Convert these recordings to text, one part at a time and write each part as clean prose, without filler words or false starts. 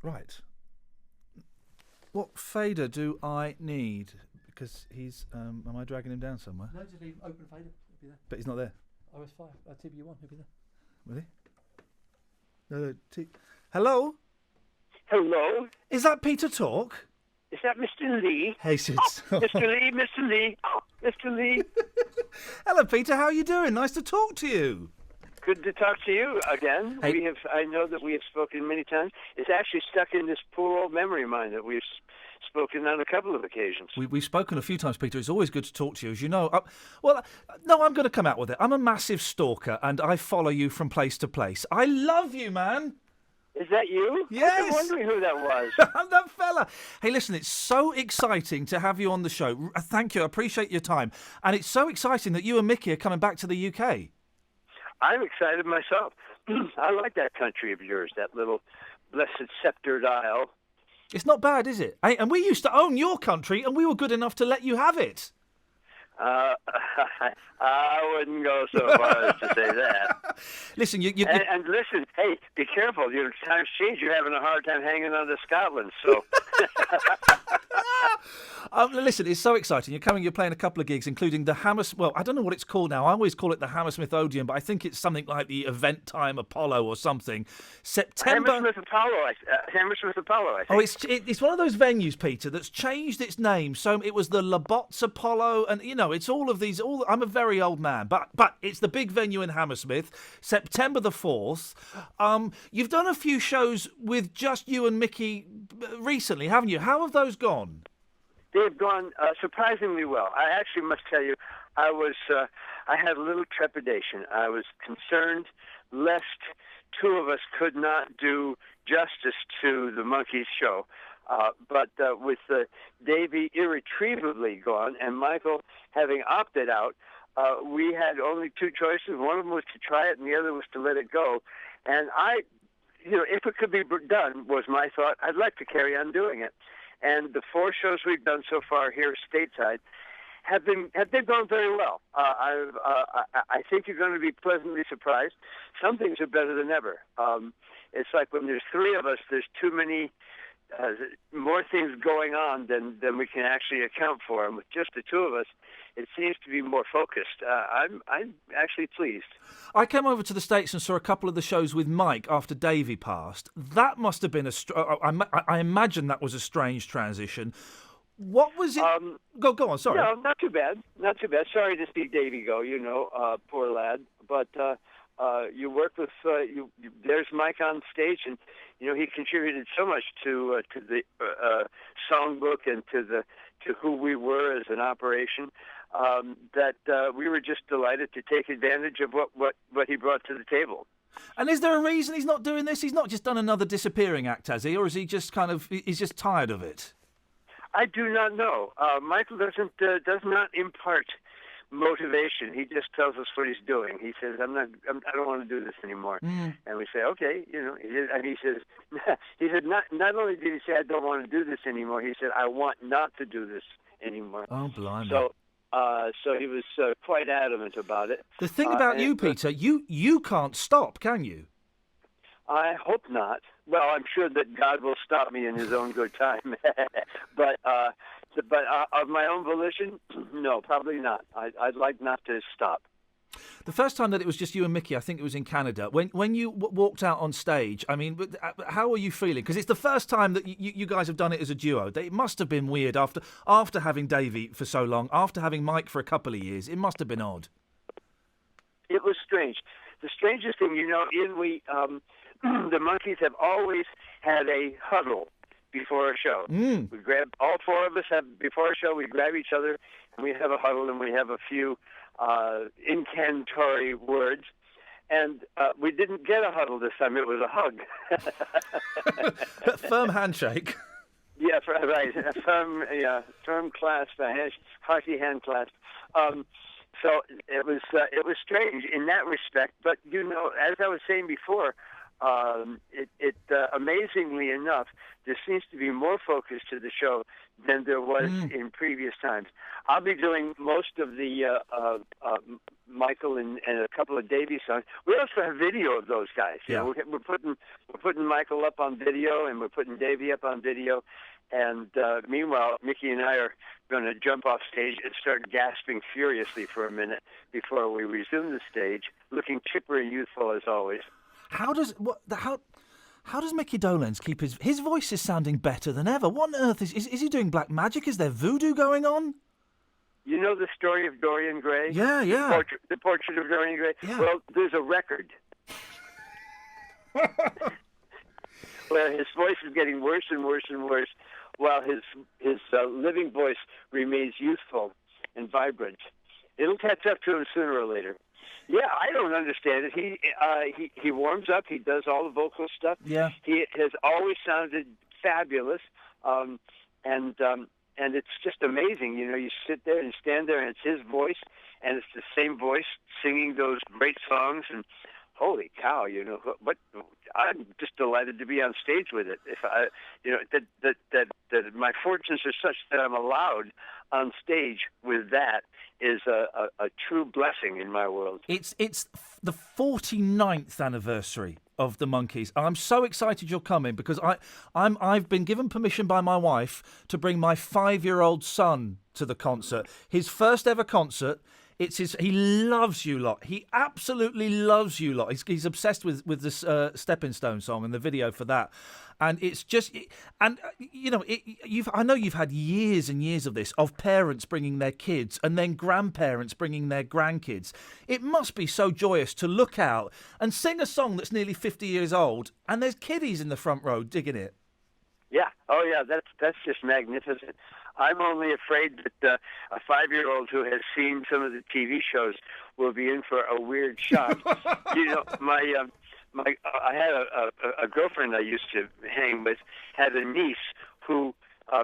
Right. What fader do I need? Because he's... am I dragging him down somewhere? No, just leave open fader. He'll be there. But he's not there. OS5, TBU1, he'll be there. Will he? No, Hello? Hello? Is that Peter Tork? Is that Mr. Lee? Hey, Sid. Oh, Mr. Lee, Mr. Lee. Oh, Mr. Lee. Hello, Peter. How are you doing? Nice to talk to you. Good to talk to you again. Hey. I know that we have spoken many times. It's actually stuck in this poor old memory of mine that we've spoken on a couple of occasions. We've spoken a few times, Peter. It's always good to talk to you, as you know. No, I'm going to come out with it. I'm a massive stalker, and I follow you from place to place. I love you, man. Is that you? Yes. I've been wondering who that was. I'm that fella. Hey, listen, it's so exciting to have you on the show. Thank you. I appreciate your time. And it's so exciting that you and Micky are coming back to the UK. I'm excited myself. I like that country of yours, that little blessed sceptred isle. It's not bad, is it? Hey, and we used to own your country, and we were good enough to let you have it. I wouldn't go so far as to say that. Listen, you and listen, hey, be careful. Your times change. You're having a hard time hanging on to Scotland, so. Listen, it's so exciting. You're playing a couple of gigs, including the Hammersmith. Well, I don't know what it's called now. I always call it the Hammersmith Odeon, but I think it's something like the Event Time Apollo or something. September. Hammersmith Apollo, I think. Oh, it's one of those venues, Peter, that's changed its name. So it was the Labots Apollo, and it's all of these. I'm a very old man, but it's the big venue in Hammersmith, September the 4th. You've done a few shows with just you and Micky recently, haven't you? How have those gone? They've gone surprisingly well. I actually must tell you, I had a little trepidation. I was concerned lest two of us could not do justice to the Monkees show. But with Davey irretrievably gone and Michael having opted out, we had only two choices. One of them was to try it and the other was to let it go. And if it could be done, was my thought, I'd like to carry on doing it. And the 4 shows we've done so far here stateside have gone very well. I think you're going to be pleasantly surprised. Some things are better than ever. It's like when there's 3 of us, there's too many more things going on than we can actually account for. And with just the 2 of us, it seems to be more focused. I'm actually pleased. I came over to the States and saw a couple of the shows with Mike after Davey passed. That must have been I imagine that was a strange transition. What was it? Go on, sorry. No, not too bad. Not too bad. Sorry to see Davey go, poor lad. But you work with, there's Mike on stage, and, he contributed so much to the songbook and to who we were as an operation, that we were just delighted to take advantage of what he brought to the table. And is there a reason he's not doing this? He's not just done another disappearing act, has he? Or is he just he's just tired of it? I do not know. Michael does not impart motivation. He just tells us what he's doing. He says, I don't want to do this anymore. And we say, okay, and he says, not only did he say, I don't want to do this anymore, he said, I want not to do this anymore. Oh, blimey. So he was quite adamant about it. The thing about you, Peter, you can't stop, can you? I hope not. Well, I'm sure that God will stop me in his own good time. But of my own volition, no, probably not. I'd like not to stop. The first time that it was just you and Micky, I think it was in Canada. When you walked out on stage, I mean, how are you feeling? Because it's the first time that you guys have done it as a duo. It must have been weird after having Davey for so long, after having Mike for a couple of years. It must have been odd. It was strange. The strangest thing, the Monkees have always had a huddle before a show. We grab, all 4 of us have, before a show, we grab each other and we have a huddle and we have a few incantatory words. And we didn't get a huddle this time. It was a hug. Firm handshake. Yeah, right. Firm clasp, a hearty hand clasp. So it was strange in that respect. But, as I was saying before, Amazingly enough, there seems to be more focus to the show than there was in previous times. I'll be doing most of the Michael and a couple of Davey songs. We also have video of those guys. You know, we're putting Michael up on video, and we're putting Davey up on video. And meanwhile, Micky and I are going to jump off stage and start gasping furiously for a minute before we resume the stage, looking chipper and youthful as always. How does Micky Dolenz keep his voice is sounding better than ever? What on earth is he doing black magic? Is there voodoo going on? You know the story of Dorian Gray? Yeah. The portrait of Dorian Gray? Yeah. Well, there's a record where his voice is getting worse and worse and worse, while his living voice remains youthful and vibrant. It'll catch up to him sooner or later. Yeah, I don't understand it. He warms up. He does all the vocal stuff. Yeah. He has always sounded fabulous, and it's just amazing. You know, you sit there and stand there, and it's his voice, and it's the same voice singing those great songs. And holy cow, you know what? I'm just delighted to be on stage with it. If I, you know, that my fortunes are such that I'm allowed on stage with that is a true blessing in my world. It's the 49th anniversary of the Monkees. I'm so excited you're coming because I've been given permission by my wife to bring my 5-year-old son to the concert. His first ever concert. He loves you lot. He absolutely loves you lot. He's obsessed with this Stepping Stone song and the video for that. And it's just, you know, I know you've had years and years of this, of parents bringing their kids and then grandparents bringing their grandkids. It must be so joyous to look out and sing a song that's nearly 50 years old and there's kiddies in the front row digging it. Yeah. Oh, yeah. That's just magnificent. I'm only afraid that a 5-year-old who has seen some of the TV shows will be in for a weird shock. You know, I had a girlfriend I used to hang with, had a niece who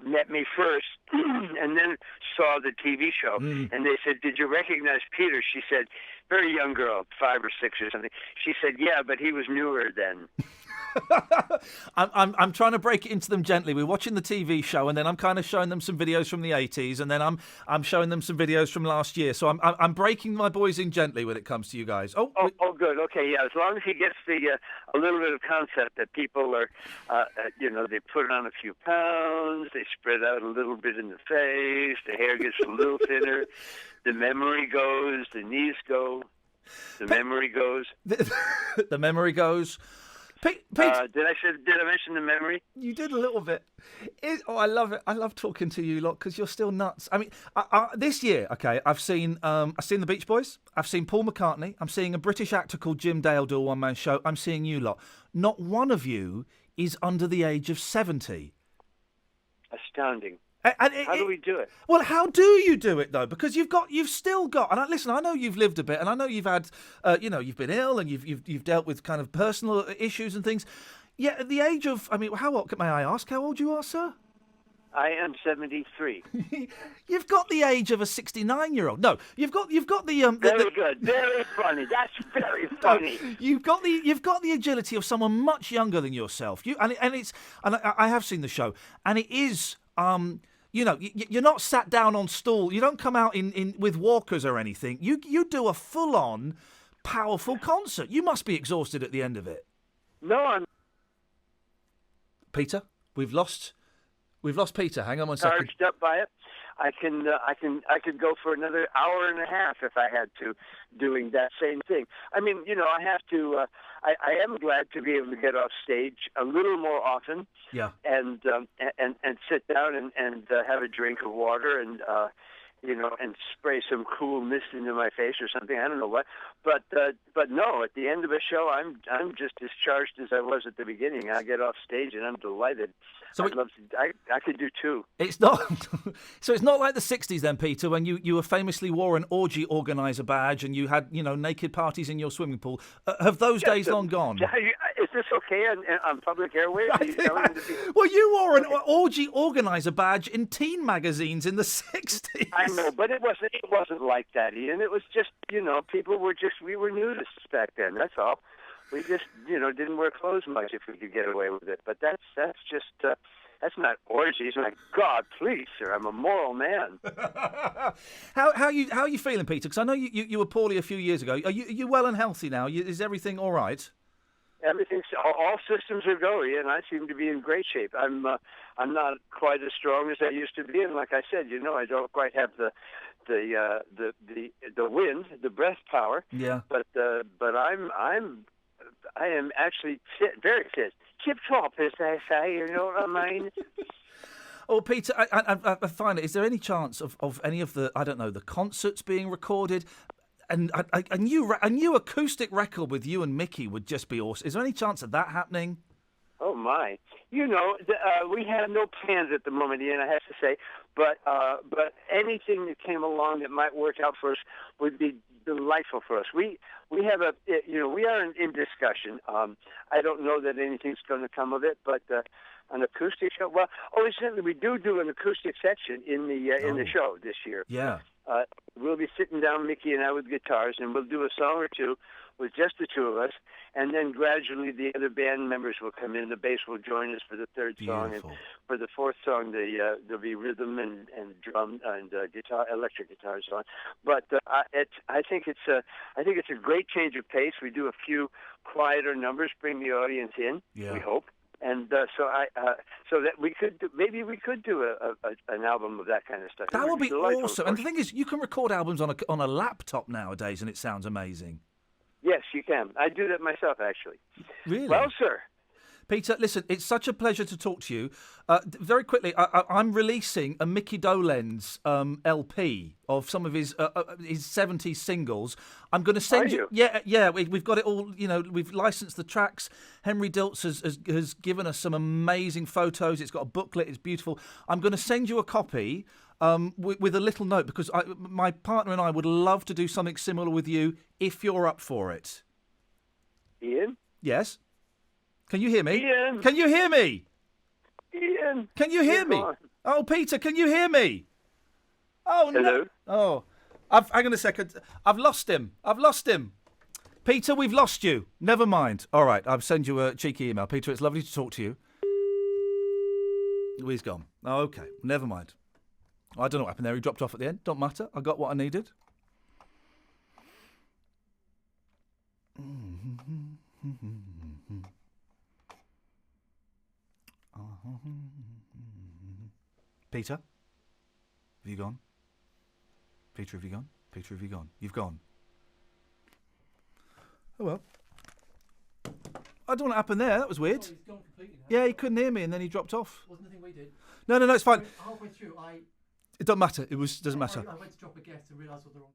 met me first and then saw the TV show. And they said, "Did you recognize Peter?" She said, very young girl, 5 or 6 or something. She said, "Yeah, but he was newer then." I'm trying to break it into them gently. We're watching the TV show, and then I'm kind of showing them some videos from the 80s, and then I'm showing them some videos from last year. So I'm breaking my boys in gently when it comes to you guys. Oh, good. Okay, yeah. As long as he gets a little bit of concept that people are, you know, they put on a few pounds, they spread out a little bit in the face, the hair gets a little thinner, the memory goes, the knees go, the memory goes. The memory goes. Pete, did I mention the memory? You did a little bit. I love it. I love talking to you lot because you're still nuts. I mean, this year, okay, I've seen the Beach Boys. I've seen Paul McCartney. I'm seeing a British actor called Jim Dale do a one-man show. I'm seeing you lot. Not one of you is under the age of 70. Astounding. How do we do it? Well, how do you do it though? Because you've still got. And listen, I know you've lived a bit, and I know you've had, you've been ill, and you've dealt with kind of personal issues and things. Yeah, at the age of, I mean, how old? May I ask how old you are, sir? I am 73. You've got the age of a 69-year-old. No, you've got the very good, very funny. That's very funny. No, you've got the agility of someone much younger than yourself. I have seen the show, and it is. You know, you're not sat down on stool. You don't come out in with walkers or anything. You do a full-on, powerful concert. You must be exhausted at the end of it. No, I'm. Peter, we've lost Peter. Hang on one second. Charged up by it. I could go for another hour and a half if I had to, doing that same thing. I mean, you know, I have to. I am glad to be able to get off stage a little more often. Yeah. And sit down and have a drink of water and and spray some cool mist into my face or something. I don't know what. But no, at the end of a show, I'm just as charged as I was at the beginning. I get off stage and I'm delighted. So I could do two. It's not. So it's not like the 60s then, Peter, when you famously wore an orgy organizer badge and you had naked parties in your swimming pool. Have those days long gone? Is this okay on public airways? Well, you wore an orgy organizer badge in teen magazines in the 60s. I know, but it wasn't like that, Ian. It was just, we were nudists back then, that's all. We just, didn't wear clothes much if we could get away with it. But that's just that's not orgies. My God, please, sir, I'm a moral man. How are you feeling, Peter? Because I know you were poorly a few years ago. Are you well and healthy now? Is everything all right? Everything's all systems are go, and I seem to be in great shape. I'm not quite as strong as I used to be, and like I said, I don't quite have the wind, the breath power. Yeah. But I am actually fit, very fit. Tip top, as they say. You know what I mean? Oh, Peter, I find it. Is there any chance of any of the the concerts being recorded? And a new acoustic record with you and Micky would just be awesome. Is there any chance of that happening? Oh my! We have no plans at the moment, Ian. I have to say, but anything that came along that might work out for us would be delightful for us. We have we are in discussion. I don't know that anything's going to come of it, but an acoustic show. Well, incidentally, we do an acoustic section in the show this year. Yeah. We'll be sitting down, Micky and I, with guitars, and we'll do a song or two with just the two of us, and then gradually the other band members will come in. The bass will join us for the third song, and for the fourth song, there'll be rhythm and drum and guitar, electric guitars on. But I think it's a great change of pace. We do a few quieter numbers, bring the audience in. Yeah. We hope. And so that we could do an album of that kind of stuff. That would be delightful, awesome. And the thing is, you can record albums on a laptop nowadays, and it sounds amazing. Yes, you can. I do that myself, actually. Really? Well, sir. Peter, listen, it's such a pleasure to talk to you. Very quickly, I'm releasing a Micky Dolenz LP of some of his 70s singles. I'm going to send you. Yeah, we've got it all. We've licensed the tracks. Henry Diltz has given us some amazing photos. It's got a booklet. It's beautiful. I'm going to send you a copy with a little note because my partner and I would love to do something similar with you if you're up for it. Ian? Yes? Can you hear me? Ian! Can you hear me? Ian! Can you hear me? Gone. Oh, Peter, can you hear me? Oh, Hello? no. Oh, hang on a second. I've lost him. Peter, we've lost you. Never mind. All right, I'll send you a cheeky email. Peter, it's lovely to talk to you. Oh, he's gone. Oh, okay, never mind. I don't know what happened there. He dropped off at the end. Don't matter. I got what I needed. Peter? Have you gone? Peter, have you gone? Peter, have you gone? You've gone. Oh, well. I don't know what happened there. That was weird. Oh, he's gone completely now. Yeah, he couldn't hear me and then he dropped off. Wasn't the thing we did. No, it's fine. Halfway through, It doesn't matter. Doesn't matter. I went to drop a guess and realised what the wrong.